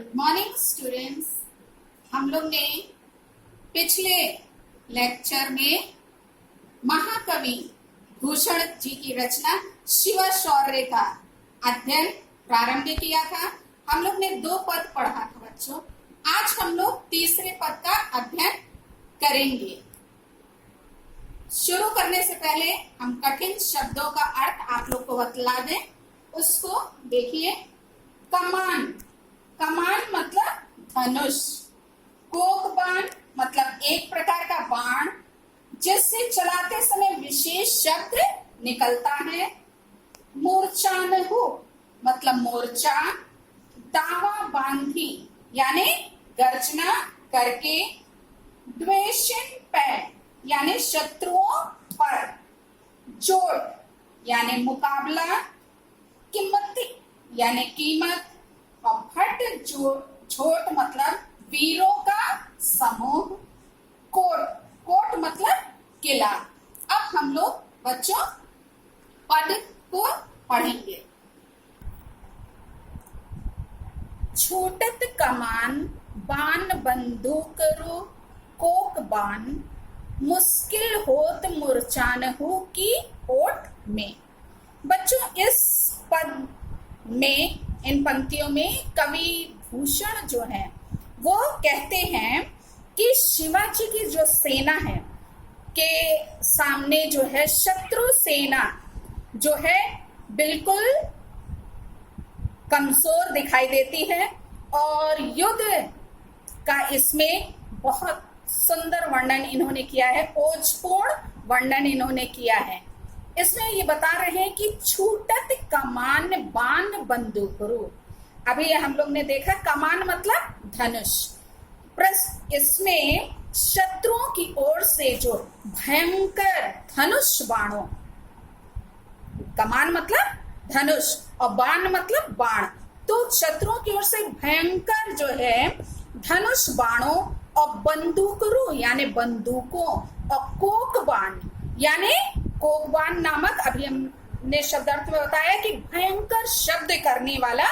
Good morning students. हम लोग ने पिछले लेक्चर में महाकवि भूषण जी की रचना शिव शौर्य का अध्ययन प्रारंभ किया था। हम लोग ने 2 पद पढ़ा था बच्चों। आज हम लोग तीसरे पद का अध्ययन करेंगे। शुरू करने से पहले हम कठिन शब्दों का अर्थ आप लोग को बतला दें। उसको देखिए। कमान, कमान मतलब धनुष। कोकबाण मतलब एक प्रकार का बाण जिससे चलाते समय विशेष शब्द निकलता है। मूर्छानहु मतलब मोर्चा। दावा बांधी यानी गर्जना करके। द्वेषन पैर यानी शत्रुओं पर। जोड़ यानी मुकाबला। कीमती यानी कीमत। और भट झोट मतलब वीरों का समूह। कोट, कोट मतलब किला। अब हम लोग बच्चों पद को पढ़ेंगे। छूटत कमान बाण बंदूकरो कोक बाण। मुश्किल होत मूर्छानहु की ओट में। बच्चों इस पद में, इन पंक्तियों में कवि भूषण जो है वो कहते हैं कि शिवाजी की जो सेना है के सामने जो है शत्रु सेना जो है बिल्कुल कमजोर दिखाई देती है। और युद्ध का इसमें बहुत सुंदर वर्णन इन्होंने किया है, ओजपूर्ण वर्णन इन्होंने किया है। इसमें ये बता रहे हैं कि छूटत कमान बाण बंदूकरो। अभी हम लोग ने देखा कमान मतलब धनुष। इसमें शत्रुओं की ओर से जो भयंकर धनुष बाणों, कमान मतलब धनुष और बाण मतलब बाण, तो शत्रुओं की ओर से भयंकर जो है धनुष बाणों और बंदूकरो यानी बंदूकों और कोक बाण यानी कोकबाण नामक, अभी हमने शब्दार्थ में बताया कि भयंकर शब्द करने वाला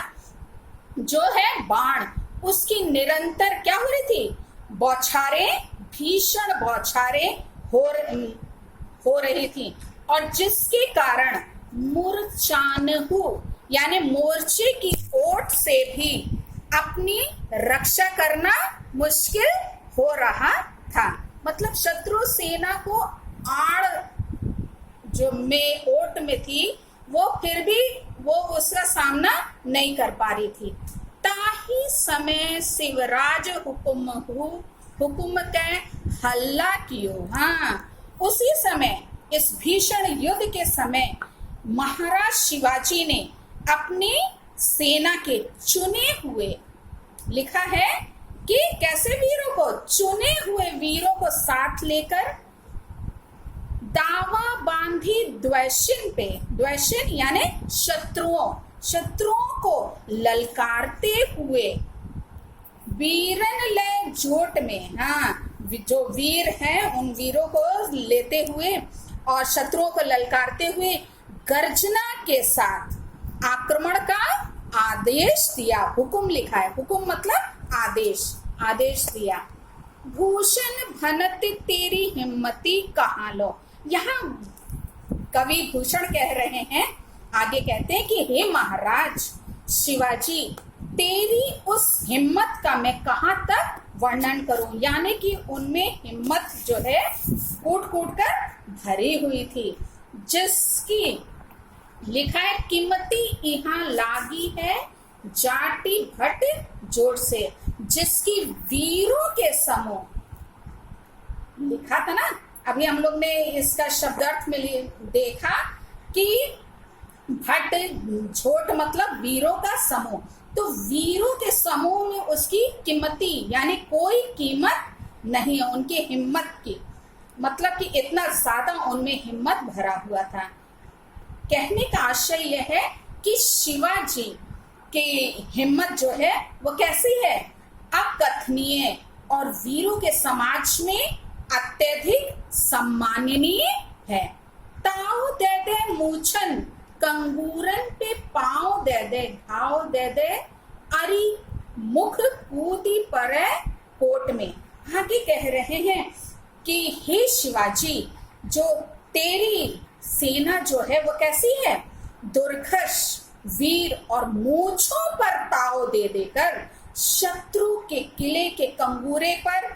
जो है बाण, उसकी निरंतर क्या हो रही थी? बौछारें, भीषण बौछारें हो रही थी। और जिसके कारण मूर्छानहु यानी मोर्चे की ओट से भी अपनी रक्षा करना मुश्किल हो रहा था। मतलब शत्रु सेना को आड़ जो में ओट में थी वो फिर भी वो उसका सामना नहीं कर पा रही थी। ताही समय शिवराज हुकुम के हल्ला कियो। हाँ, उसी समय इस भीषण युद्ध के समय महाराज शिवाजी ने अपनी सेना के चुने हुए, लिखा है कि कैसे वीरों को, चुने हुए वीरों को साथ लेकर दावा बांधी द्वेषन पे, द्वेषन यानी शत्रुओं को ललकारते हुए वीरन ले जोट में। हाँ, जो वीर हैं उन वीरों को लेते हुए और शत्रुओं को ललकारते हुए गर्जना के साथ आक्रमण का आदेश दिया। हुकुम लिखा है, हुकुम मतलब आदेश, आदेश दिया। भूषण भनत तेरी हिम्मती कहाँ लो। यहाँ कवि भूषण कह रहे हैं, आगे कहते हैं कि हे महाराज शिवाजी, तेरी उस हिम्मत का मैं कहाँ तक वर्णन करूं। यानी कि उनमें हिम्मत जो है कूट कूट कर भरी हुई थी, जिसकी लिखा है कीमती यहाँ लागी है जाटी भट जोड़ से। जिसकी वीरों के समूह, लिखा था ना, अभी हम लोग ने इसका शब्दार्थ में देखा कि भट झोट मतलब वीरों का समूह। तो वीरों के समूह में उसकी कीमती यानी कोई कीमत नहीं है उनकी हिम्मत की। मतलब कि इतना ज्यादा उनमें हिम्मत भरा हुआ था। कहने का आशय यह है कि शिवाजी की हिम्मत जो है वो कैसी है? अकथनीय और वीरों के समाज में अत्यधिक सम्माननीय है। ताव दे दे मूछन कंगूरन पे पांव दे दे, घाव दे दे अरी मुख कूदी पड़े कोट में। आगे कह रहे हैं कि हे शिवाजी, जो तेरी सेना जो है वो कैसी है, दुर्धर्ष वीर और मूंछों पर ताव दे देकर शत्रु के किले के कंगूरे पर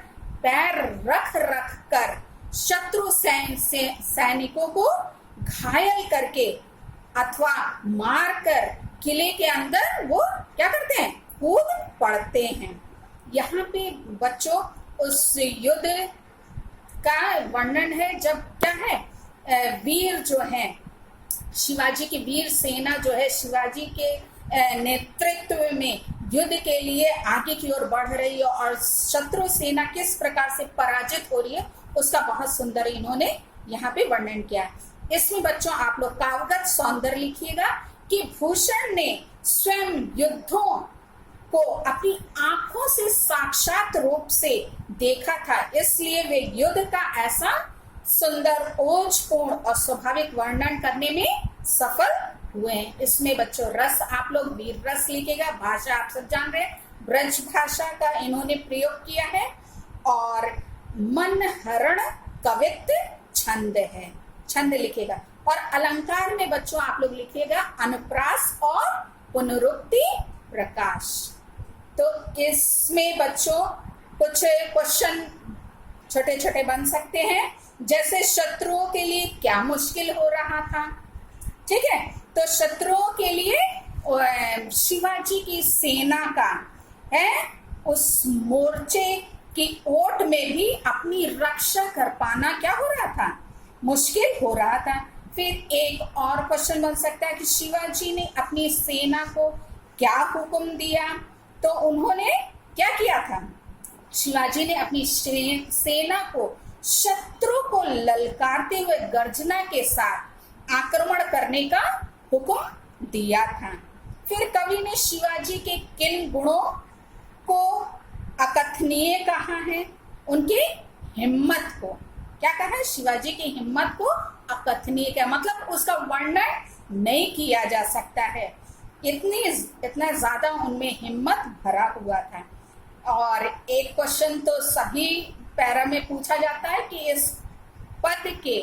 पैर रख रख कर शत्रु सैनिकों को घायल करके अथवा मारकर किले के अंदर वो क्या करते हैं, कूद पड़ते हैं। यहाँ पे बच्चों उस युद्ध का वर्णन है जब क्या है, वीर जो है, शिवाजी की वीर सेना जो है शिवाजी के नेतृत्व में युद्ध के लिए आगे की ओर बढ़ रही है और शत्रु सेना किस प्रकार से पराजित हो रही है उसका बहुत सुंदर इन्होंने यहाँ पे वर्णन किया है। इसमें बच्चों आप लोग काव्यगत सौंदर्य लिखिएगा कि भूषण ने स्वयं युद्धों को अपनी आंखों से साक्षात रूप से देखा था, इसलिए वे युद्ध का ऐसा सुंदर ओजपूर्ण और स्वाभाविक वर्णन करने में सफल हुए हैं। इसमें बच्चों रस आप लोग वीर रस लिखेगा। भाषा आप सब जान रहे हैं, ब्रज भाषा का इन्होंने प्रयोग किया है और मनहरण कवित्व छंद है, छंद लिखेगा। और अलंकार में बच्चों आप लोग लिखिएगा अनुप्रास और पुनरुक्ति प्रकाश। तो इसमें बच्चों कुछ क्वेश्चन छोटे छोटे बन सकते हैं, जैसे शत्रुओं के लिए क्या मुश्किल हो रहा था, ठीक है। तो शत्रुओं के लिए शिवाजी की सेना का है उस मोर्चे की ओट में भी अपनी रक्षा कर पाना क्या हो रहा था, मुश्किल हो रहा था। फिर एक और क्वेश्चन बन सकता है कि शिवाजी ने अपनी सेना को क्या हुक्म दिया, तो उन्होंने क्या किया था, शिवाजी ने अपनी सेना को शत्रु को ललकारते हुए गर्जना के साथ आक्रमण करने का हुक्म दिया था। फिर कवि ने शिवाजी के किन गुणों को अकथनीय कहा है, उनकी हिम्मत को क्या कहा है, शिवाजी की हिम्मत को अकथनीय का मतलब उसका वर्णन नहीं किया जा सकता है, इतना ज्यादा उनमें हिम्मत भरा हुआ था। और एक क्वेश्चन तो सभी पैरा में पूछा जाता है कि इस पद के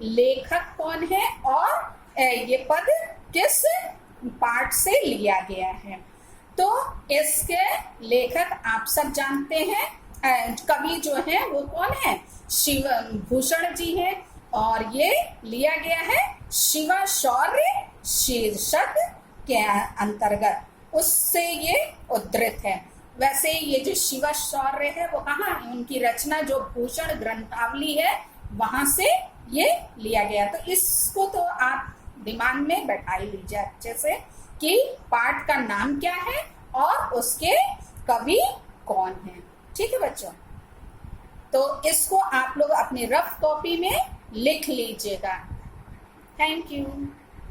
लेखक कौन है और ये पद किस पाठ से लिया गया है। तो इसके लेखक आप सब जानते हैं, कवि जो है वो कौन है, शिव भूषण जी हैं और ये लिया गया है शिवा शौर्य शीर्षक के अंतर्गत, उससे ये उद्धृत है। वैसे ये जो शिवा शौर्य है वो कहाँ, उनकी रचना जो भूषण ग्रंथावली है वहां से ये लिया गया। तो इसको तो आप दिमाग में बैठा ही लीजिए अच्छे से कि पाठ का नाम क्या है और उसके कवि कौन है, ठीक है बच्चों। तो इसको आप लोग अपनी रफ कॉपी में लिख लीजिएगा। Thank you.